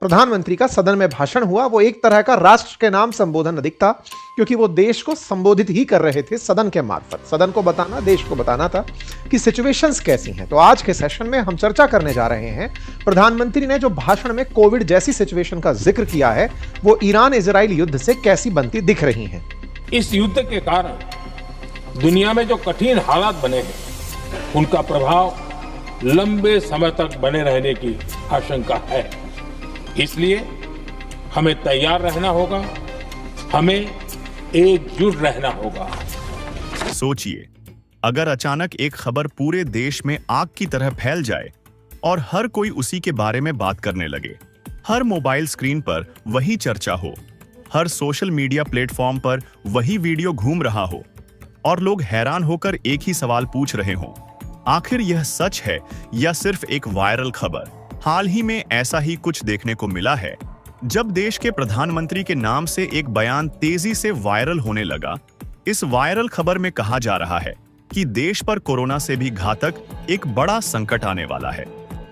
प्रधानमंत्री का सदन में भाषण हुआ। वो एक तरह का राष्ट्र के नाम संबोधन अधिक था, क्योंकि वो देश को संबोधित ही कर रहे थे सदन के मार्फत। सदन को बताना, देश को बताना था कि सिचुएशंस कैसी हैं। तो आज के सेशन में हम चर्चा करने जा रहे हैं, प्रधानमंत्री ने जो भाषण में कोविड जैसी सिचुएशन का जिक्र किया है, वो ईरान इजराइल युद्ध से कैसी बनती दिख रही है। इस युद्ध के कारण दुनिया में जो कठिन हालात बने हैं, उनका प्रभाव लंबे समय तक बने रहने की आशंका है। इसलिए हमें तैयार रहना होगा, हमें एकजुट रहना होगा। सोचिए, अगर अचानक एक खबर पूरे देश में आग की तरह फैल जाए और हर कोई उसी के बारे में बात करने लगे, हर मोबाइल स्क्रीन पर वही चर्चा हो, हर सोशल मीडिया प्लेटफॉर्म पर वही वीडियो घूम रहा हो और लोग हैरान होकर एक ही सवाल पूछ रहे हों, आखिर यह सच है या सिर्फ एक वायरल खबर। हाल ही में ऐसा ही कुछ देखने को मिला है, जब देश के प्रधानमंत्री के नाम से एक बयान तेजी से वायरल होने लगा। इस वायरल खबर में कहा जा रहा है कि देश पर कोरोना से भी घातक एक बड़ा संकट आने वाला है,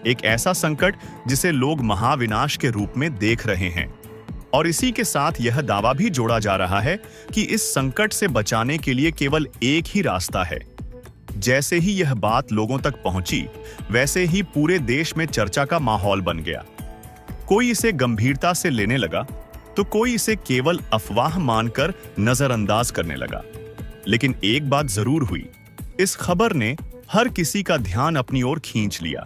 एक ऐसा संकट जिसे लोग महाविनाश के रूप में देख रहे हैं। और इसी के साथ यह दावा भी जोड़ा जा रहा है कि इस संकट से बचाने के लिए केवल एक ही रास्ता है। जैसे ही यह बात लोगों तक पहुंची, वैसे ही पूरे देश में चर्चा का माहौल बन गया। कोई इसे गंभीरता से लेने लगा, तो कोई इसे केवल अफवाह मानकर नजरअंदाज करने लगा। लेकिन एक बात जरूर हुई, इस खबर ने हर किसी का ध्यान अपनी ओर खींच लिया।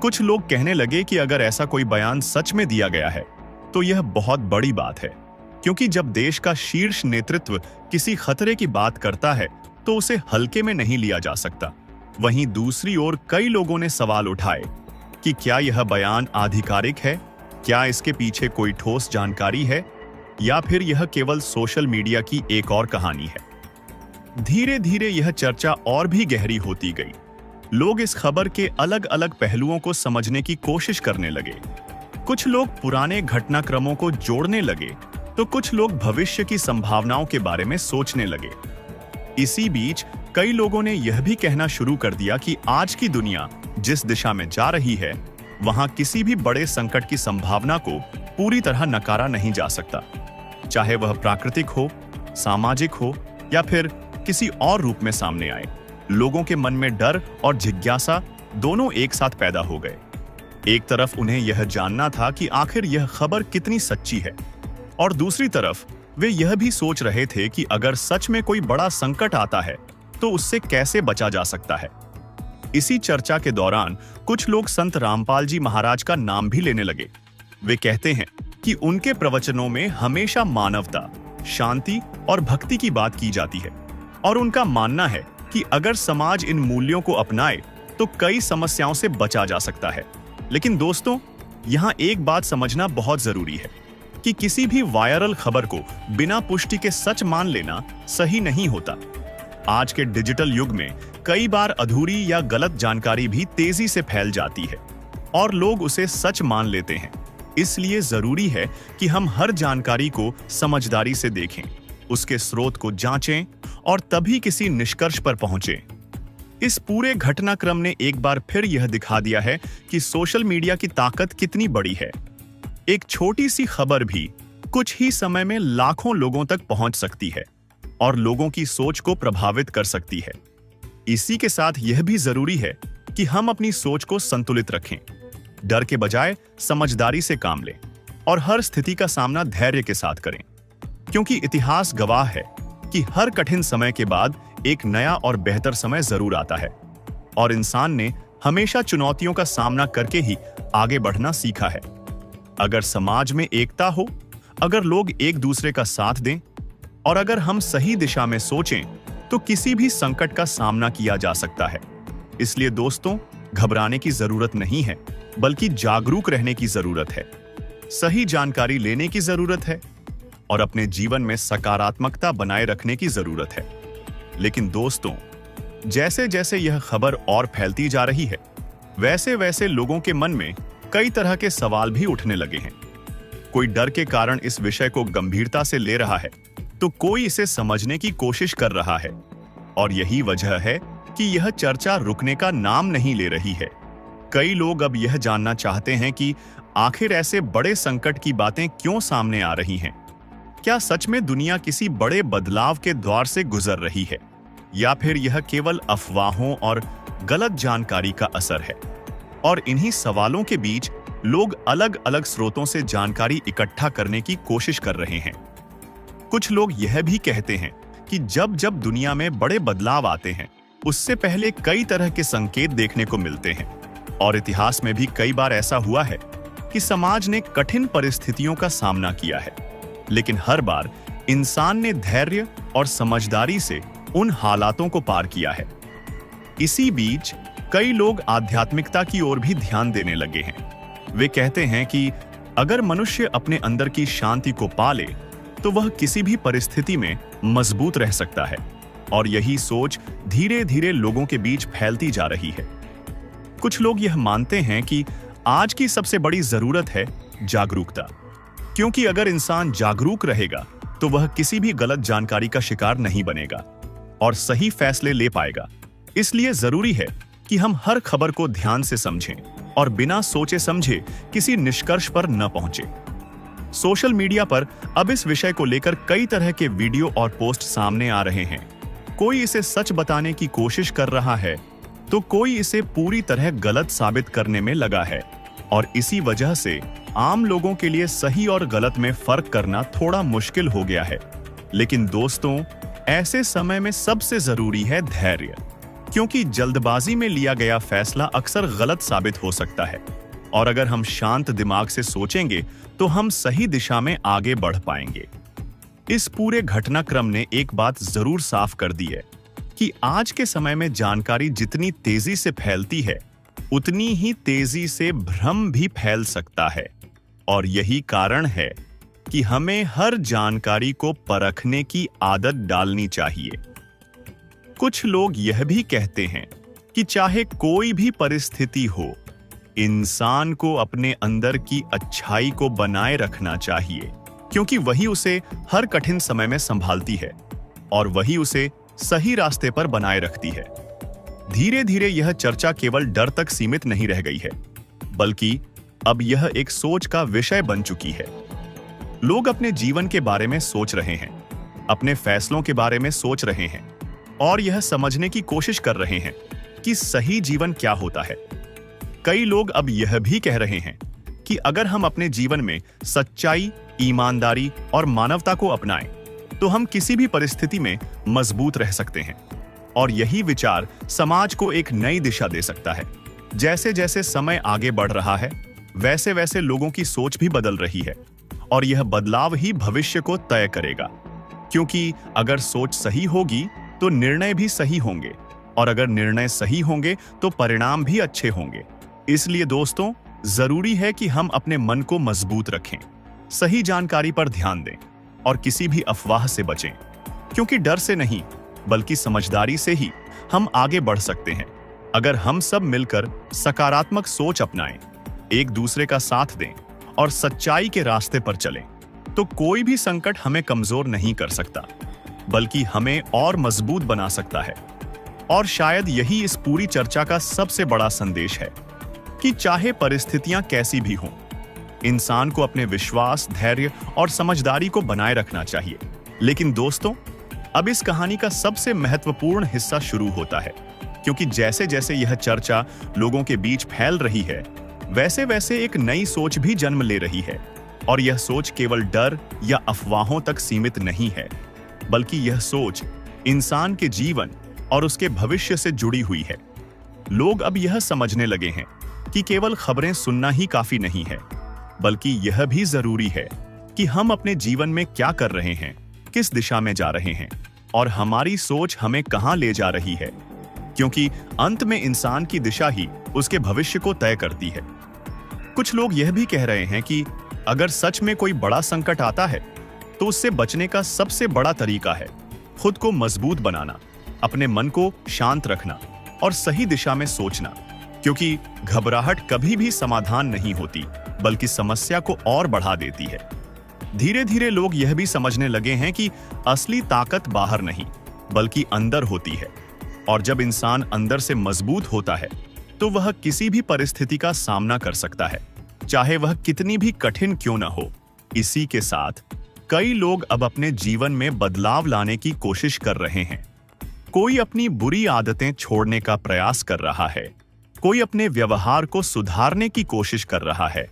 कुछ लोग कहने लगे कि अगर ऐसा कोई बयान सच में दिया गया है, तो यह बहुत बड़ी बात है, क्योंकि जब देश का शीर्ष नेतृत्व किसी खतरे की बात करता है, तो उसे हल्के में नहीं लिया जा सकता। वहीं दूसरी ओर कई लोगों ने सवाल उठाए कि क्या यह बयान आधिकारिक है, क्या इसके पीछे कोई ठोस जानकारी है, या फिर यह केवल सोशल मीडिया की एक और कहानी है। धीरे धीरे यह चर्चा और भी गहरी होती गई। लोग इस खबर के अलग अलग पहलुओं को समझने की कोशिश करने लगे। कुछ लोग पुराने घटनाक्रमों को जोड़ने लगे, तो कुछ लोग भविष्य की संभावनाओं के बारे में सोचने लगे। इसी बीच कई लोगों ने यह भी कहना शुरू कर दिया कि आज की दुनिया जिस दिशा में जा रही है, वहां किसी भी बड़े संकट की संभावना को पूरी तरह नकारा नहीं जा सकता, चाहे वह प्राकृतिक हो, सामाजिक हो या फिर किसी और रूप में सामने आए। लोगों के मन में डर और जिज्ञासा दोनों एक साथ पैदा हो गए। एक तरफ उन्हें यह जानना था कि आखिर यह खबर कितनी सच्ची है, और दूसरी तरफ वे यह भी सोच रहे थे कि अगर सच में कोई बड़ा संकट आता है, तो उससे कैसे बचा जा सकता है। इसी चर्चा के दौरान कुछ लोग संत रामपाल जी महाराज का नाम भी लेने लगे। वे कहते हैं कि उनके प्रवचनों में हमेशा मानवता, शांति और भक्ति की बात की जाती है, और उनका मानना है कि अगर समाज इन मूल्यों को अपनाए तो कई समस्याओं से बचा जा सकता है। लेकिन दोस्तों, यहाँ एक बात समझना बहुत जरूरी है कि किसी भी वायरल खबर को बिना पुष्टि के सच मान लेना सही नहीं होता। आज के डिजिटल युग में कई बार अधूरी या गलत जानकारी भी तेजी से फैल जाती है और लोग उसे सच मान लेते हैं। इसलिए जरूरी है कि हम हर जानकारी को समझदारी से देखें, उसके स्रोत को जांचें और तभी किसी निष्कर्ष पर पहुंचें। इस पूरे घटनाक्रम ने एक बार फिर यह दिखा दिया है कि सोशल मीडिया की ताकत कितनी बड़ी है। एक छोटी सी खबर भी कुछ ही समय में लाखों लोगों तक पहुंच सकती है और लोगों की सोच को प्रभावित कर सकती है। इसी के साथ यह भी जरूरी है कि हम अपनी सोच को संतुलित रखें, डर के बजाय समझदारी से काम लें और हर स्थिति का सामना धैर्य के साथ करें, क्योंकि इतिहास गवाह है कि हर कठिन समय के बाद एक नया और बेहतर समय जरूर आता है, और इंसान ने हमेशा चुनौतियों का सामना करके ही आगे बढ़ना सीखा है। अगर समाज में एकता हो, अगर लोग एक दूसरे का साथ दें और अगर हम सही दिशा में सोचें, तो किसी भी संकट का सामना किया जा सकता है। इसलिए दोस्तों, घबराने की जरूरत नहीं है, बल्कि जागरूक रहने की जरूरत है, सही जानकारी लेने की जरूरत है और अपने जीवन में सकारात्मकता बनाए रखने की जरूरत है। लेकिन दोस्तों, जैसे जैसे यह खबर और फैलती जा रही है, वैसे वैसे लोगों के मन में कई तरह के सवाल भी उठने लगे हैं। कोई डर के कारण इस विषय को गंभीरता से ले रहा है, तो कोई इसे समझने की कोशिश कर रहा है, और यही वजह है कि यह चर्चा रुकने का नाम नहीं ले रही है। कई लोग अब यह जानना चाहते हैं कि आखिर ऐसे बड़े संकट की बातें क्यों सामने आ रही हैं? क्या सच में दुनिया किसी बड़े बदलाव के दौर से गुजर रही है, या फिर यह केवल अफवाहों और गलत जानकारी का असर है? और इन्हीं सवालों के बीच लोग अलग अलग स्रोतों से जानकारी इकट्ठा करने की कोशिश कर रहे हैं। कुछ लोग यह भी कहते हैं कि जब जब दुनिया में बड़े बदलाव आते हैं, उससे पहले कई तरह के संकेत देखने को मिलते हैं। और इतिहास में भी कई बार ऐसा हुआ है कि समाज ने कठिन परिस्थितियों का सामना किया है, लेकिन हर बार इंसान ने धैर्य और समझदारी से उन हालातों को पार किया है। इसी बीच कई लोग आध्यात्मिकता की ओर भी ध्यान देने लगे हैं। वे कहते हैं कि अगर मनुष्य अपने अंदर की शांति को पाले तो वह किसी भी परिस्थिति में मजबूत रह सकता है। और यही सोच धीरे धीरे लोगों के बीच फैलती जा रही है। कुछ लोग यह मानते हैं कि आज की सबसे बड़ी जरूरत है जागरूकता, क्योंकि अगर इंसान जागरूक रहेगा तो वह किसी भी गलत जानकारी का शिकार नहीं बनेगा और सही फैसले ले पाएगा। इसलिए जरूरी है कि हम हर खबर को ध्यान से समझें और बिना सोचे समझे किसी निष्कर्ष पर न पहुंचे। सोशल मीडिया पर अब इस विषय को लेकर कई तरह के वीडियो और पोस्ट सामने आ रहे हैं। कोई इसे सच बताने की कोशिश कर रहा है तो कोई इसे पूरी तरह गलत साबित करने में लगा है, और इसी वजह से आम लोगों के लिए सही और गलत में फर्क करना थोड़ा मुश्किल हो गया है। लेकिन दोस्तों, ऐसे समय में सबसे जरूरी है धैर्य, क्योंकि जल्दबाजी में लिया गया फैसला अक्सर गलत साबित हो सकता है। और अगर हम शांत दिमाग से सोचेंगे तो हम सही दिशा में आगे बढ़ पाएंगे। इस पूरे घटनाक्रम ने एक बात जरूर साफ कर दी है कि आज के समय में जानकारी जितनी तेजी से फैलती है, उतनी ही तेजी से भ्रम भी फैल सकता है। और यही कारण है कि हमें हर जानकारी को परखने की आदत डालनी चाहिए। कुछ लोग यह भी कहते हैं कि चाहे कोई भी परिस्थिति हो, इंसान को अपने अंदर की अच्छाई को बनाए रखना चाहिए, क्योंकि वही उसे हर कठिन समय में संभालती है और वही उसे सही रास्ते पर बनाए रखती है। धीरे धीरे यह चर्चा केवल डर तक सीमित नहीं रह गई है, बल्कि अब यह एक सोच का विषय बन चुकी है। लोग अपने जीवन के बारे में सोच रहे हैं, अपने फैसलों के बारे में सोच रहे हैं और यह समझने की कोशिश कर रहे हैं कि सही जीवन क्या होता है। कई लोग अब यह भी कह रहे हैं कि अगर हम अपने जीवन में सच्चाई, ईमानदारी और मानवता को अपनाएं, तो हम किसी भी परिस्थिति में मजबूत रह सकते हैं। और यही विचार समाज को एक नई दिशा दे सकता है। जैसे जैसे समय आगे बढ़ रहा है, वैसे वैसे लोगों की सोच भी बदल रही है, और यह बदलाव ही भविष्य को तय करेगा। क्योंकि अगर सोच सही होगी तो निर्णय भी सही होंगे, और अगर निर्णय सही होंगे तो परिणाम भी अच्छे होंगे। इसलिए दोस्तों, जरूरी है कि हम अपने मन को मजबूत रखें, सही जानकारी पर ध्यान दें और किसी भी अफवाह से बचें, क्योंकि डर से नहीं बल्कि समझदारी से ही हम आगे बढ़ सकते हैं। अगर हम सब मिलकर सकारात्मक सोच अपनाएं, एक दूसरे का साथ दें और सच्चाई के रास्ते पर चलें, तो कोई भी संकट हमें कमजोर नहीं कर सकता, बल्कि हमें और मजबूत बना सकता है। और शायद यही इस पूरी चर्चा का सबसे बड़ा संदेश है कि चाहे परिस्थितियां कैसी भी हों, इंसान को अपने विश्वास, धैर्य और समझदारी को बनाए रखना चाहिए। लेकिन दोस्तों, अब इस कहानी का सबसे महत्वपूर्ण हिस्सा शुरू होता है, क्योंकि जैसे जैसे यह चर्चा लोगों के बीच फैल रही है, वैसे वैसे एक नई सोच भी जन्म ले रही है। और यह सोच केवल डर या अफवाहों तक सीमित नहीं है, बल्कि यह सोच इंसान के जीवन और उसके भविष्य से जुड़ी हुई है। लोग अब यह समझने लगे हैं कि केवल खबरें सुनना ही काफी नहीं है, बल्कि यह भी जरूरी है कि हम अपने जीवन में क्या कर रहे हैं, किस दिशा में जा रहे हैं और हमारी सोच हमें कहां ले जा रही है, क्योंकि अंत में इंसान की दिशा ही उसके भविष्य को तय करती है। कुछ लोग यह भी कह रहे हैं कि अगर सच में कोई बड़ा संकट आता है तो उससे बचने का सबसे बड़ा तरीका है खुद को मजबूत बनाना, अपने मन को शांत रखना और सही दिशा में सोचना, क्योंकि घबराहट कभी भी समाधान नहीं होती, बल्कि समस्या को और बढ़ा देती है। धीरे धीरे लोग यह भी समझने लगे हैं कि असली ताकत बाहर नहीं बल्कि अंदर होती है, और जब इंसान अंदर से मजबूत होता है तो वह किसी भी परिस्थिति का सामना कर सकता है। चाहे वह कितनी भी कठिन क्यों न हो। इसी के साथ कई लोग अब अपने जीवन में बदलाव लाने की कोशिश कर रहे हैं। कोई अपनी बुरी आदतें छोड़ने का प्रयास कर रहा है, कोई अपने व्यवहार को सुधारने की कोशिश कर रहा है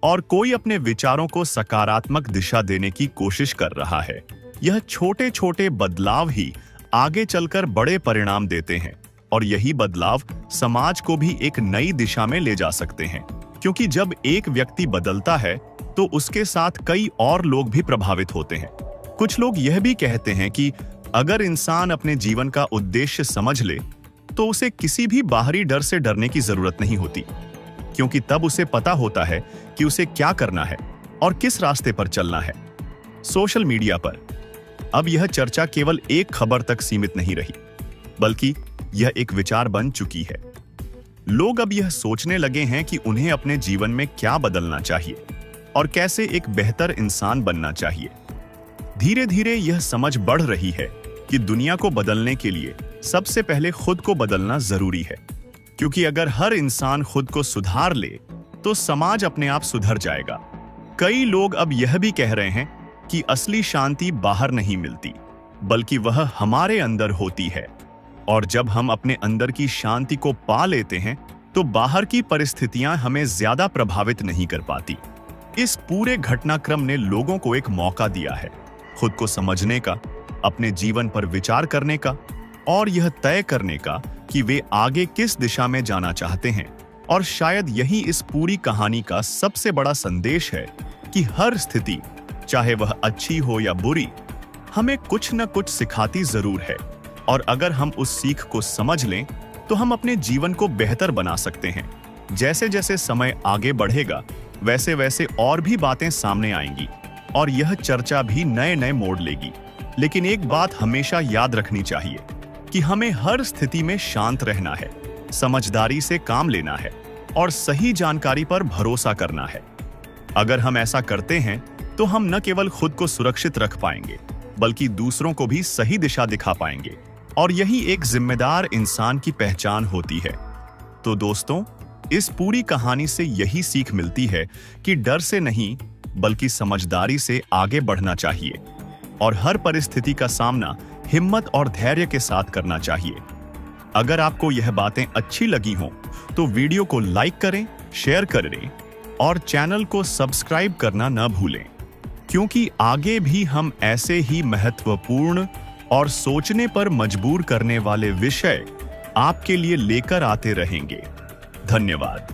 और कोई अपने विचारों को सकारात्मक दिशा देने की कोशिश कर रहा है। यह छोटे छोटे बदलाव ही आगे चलकर बड़े परिणाम देते हैं और यही बदलाव समाज को भी एक नई दिशा में ले जा सकते हैं, क्योंकि जब एक व्यक्ति बदलता है तो उसके साथ कई और लोग भी प्रभावित होते हैं। कुछ लोग यह भी कहते हैं कि अगर इंसान अपने जीवन का उद्देश्य समझ ले तो उसे किसी भी बाहरी डर से डरने की जरूरत नहीं होती, क्योंकि तब उसे पता होता है कि उसे क्या करना है और किस रास्ते पर चलना है। सोशल मीडिया पर अब यह चर्चा केवल एक खबर तक सीमित नहीं रही, बल्कि यह एक विचार बन चुकी है। लोग अब यह सोचने लगे हैं कि उन्हें अपने जीवन में क्या बदलना चाहिए और कैसे एक बेहतर इंसान बनना चाहिए। धीरे धीरे यह समझ बढ़ रही है कि दुनिया को बदलने के लिए सबसे पहले खुद को बदलना जरूरी है, क्योंकि अगर हर इंसान खुद को सुधार ले तो समाज अपने आप सुधर जाएगा। कई लोग अब यह भी कह रहे हैं कि असली शांति बाहर नहीं मिलती, बल्कि वह हमारे अंदर होती है, और जब हम अपने अंदर की शांति को पा लेते हैं तो बाहर की परिस्थितियां हमें ज्यादा प्रभावित नहीं कर पाती। इस पूरे घटनाक्रम ने लोगों को एक मौका दिया है खुद को समझने का, अपने जीवन पर विचार करने का और यह तय करने का कि वे आगे किस दिशा में जाना चाहते हैं। और शायद यही इस पूरी कहानी का सबसे बड़ा संदेश है कि हर स्थिति, चाहे वह अच्छी हो या बुरी, हमें कुछ न कुछ सिखाती जरूर है, और अगर हम उस सीख को समझ लें तो हम अपने जीवन को बेहतर बना सकते हैं। जैसे जैसे समय आगे बढ़ेगा वैसे वैसे और भी बातें सामने आएंगी और यह चर्चा भी नए नए मोड़ लेगी। लेकिन एक बात हमेशा याद रखनी चाहिए कि हमें हर स्थिति में शांत रहना है, समझदारी से काम लेना है और सही जानकारी पर भरोसा करना है। अगर हम ऐसा करते हैं तो हम न केवल खुद को सुरक्षित रख पाएंगे, बल्कि दूसरों को भी सही दिशा दिखा पाएंगे, और यही एक जिम्मेदार इंसान की पहचान होती है। तो दोस्तों, इस पूरी कहानी से यही सीख मिलती है कि डर से नहीं बल्कि समझदारी से आगे बढ़ना चाहिए और हर परिस्थिति का सामना हिम्मत और धैर्य के साथ करना चाहिए। अगर आपको यह बातें अच्छी लगी हों तो वीडियो को लाइक करें, शेयर करें और चैनल को सब्सक्राइब करना न भूलें, क्योंकि आगे भी हम ऐसे ही महत्वपूर्ण और सोचने पर मजबूर करने वाले विषय आपके लिए लेकर आते रहेंगे। धन्यवाद।